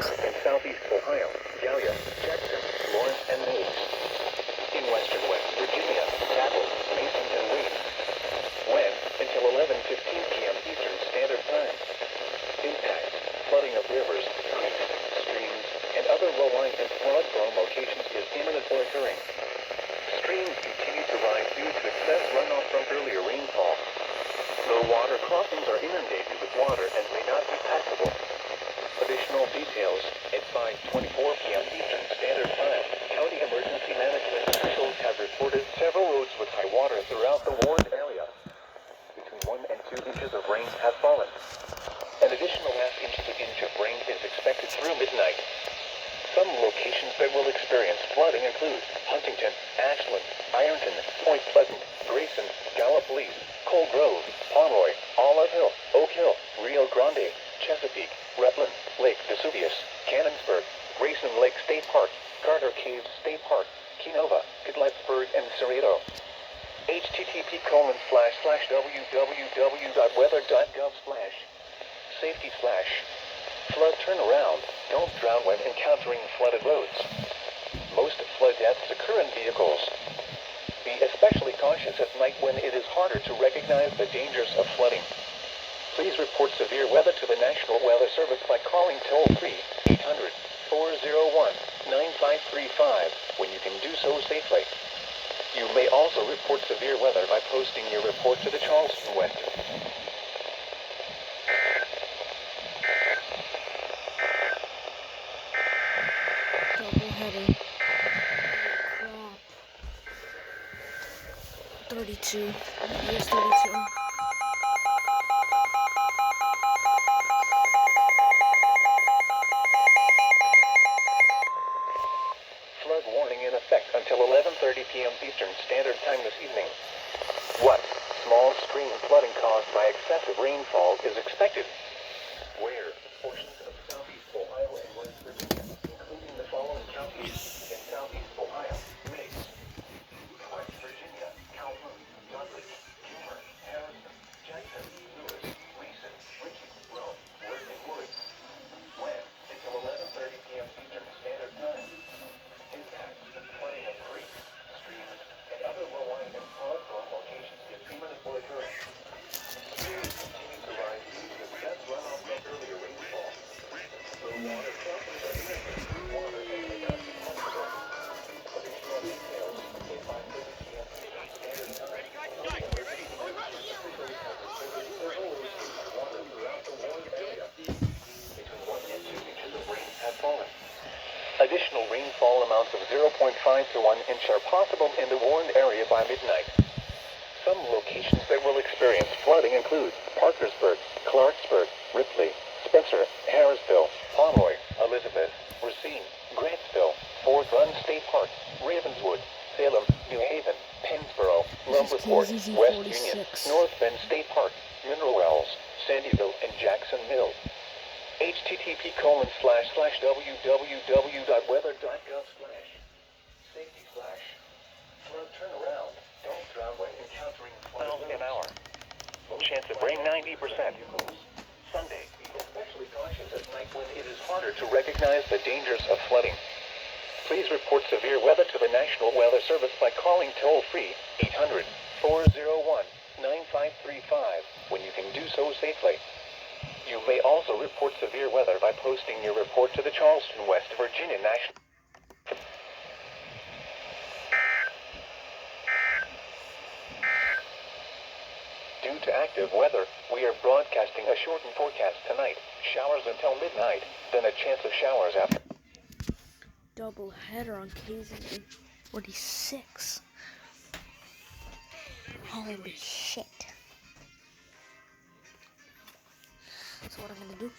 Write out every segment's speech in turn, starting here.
In southeast Ohio, Gallia, Jackson, Lawrence, and Meigs. In western West Virginia, Cabell, Mason, and Wade. When? Until 11:15 p.m. Eastern Standard Time. Impact: flooding of rivers, creeks, streams, and other low-lying and flood-prone locations is imminent or occurring. Streams continue to rise due to excess runoff from earlier rainfall. Low water crossings are inundated with water and may not be passable. Additional details at 5:24 p.m. Eastern Standard Time. County emergency management officials have reported several roads with high water throughout the warned area. Between 1 and 2 inches of rain have fallen. An additional ½ to inch of rain is expected through midnight. Some locations that will experience flooding include Huntington, Ashland, Ironton, Point Pleasant, Grayson, Gallup Lease, Coal Grove, Pomeroy, Olive Hill, Oak Hill, Rio Grande, Chesapeake, Rutland, Lake Vesuvius, Cannonsburg, Grayson Lake State Park, Carter Caves State Park, Kenova, Cadlettsburg, and Cerrito. http://www.weather.gov/safety/flood turnaround. Don't drown when encountering flooded roads. Most flood deaths occur in vehicles. Be especially cautious at night when it is harder to recognize the dangers of flooding. Please report severe weather to the National Weather Service by calling toll-free 800-401-9535 when you can do so safely. You may also report severe weather by posting your report to the Charleston West. Double header. Crap. 32. Here's 32. Flood warning in effect until 11:30 p.m. Eastern Standard Time this evening. What? Small stream flooding caused by excessive rainfall is expected. Where? Portions of southeast Ohio and West Virginia, including the following counties in southeast Ohio: Meigs, West Virginia, Calhoun, Rutledge, Kilmer, Harrison, Jackson, Lewis, Mason, Ritchie, Rome, Worth, and Wood. When? Until 11:30 p.m. Eastern Standard Time. Impact: flooding of creeks, streams, and other low-lying and flood-prone locations is imminent or occurring. Streams continue to rise due to excess runoff from earlier rainfall. Low water crossings are inundated with water and may not be passable. Additional details at 5:30 p.m. Eastern Standard Time. County emergency management officials have reported several roads with high water throughout the warned area. Between 1 and 2 inches of rain have fallen. Additional rainfall amounts of 0.5 to 1 inch are possible in the warned area by midnight. Some locations that will experience flooding include Parkersburg, Clarksburg, Ripley, Spencer, Harrisville, Pomeroy, Elizabeth, Racine, Grantsville, Fort Run State Park, Ravenswood, Salem, New Haven, Pennsboro, Lumberport, West Union, North Bend State Park, Mineral Wells, Sandyville, and Jackson Mill. http://www.weather.gov/safety/flood turnaround. Don't drown when encountering miles an hour. Chance of rain 90%. Sunday, be especially cautious at night when it is harder to recognize the dangers of flooding. Please report severe weather to the National Weather Service by calling toll-free 800-401-9535 when you can do so safely. You may also report severe weather by posting your report to the Charleston, West Virginia National. Due to active weather, we are broadcasting a shortened forecast tonight. Showers until midnight, then a chance of showers after. Double header on KZZ46. Holy shit. So what I'm gonna do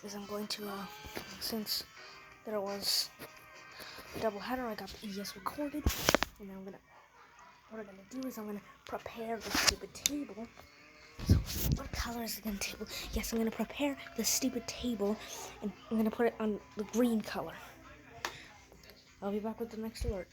is I'm going to, since there was a double header, I got the EAS recorded, and then what I'm gonna do is I'm gonna prepare the stupid table. So what color is it gonna table? Yes, I'm gonna prepare the stupid table, and I'm gonna put it on the green color. I'll be back with the next alert.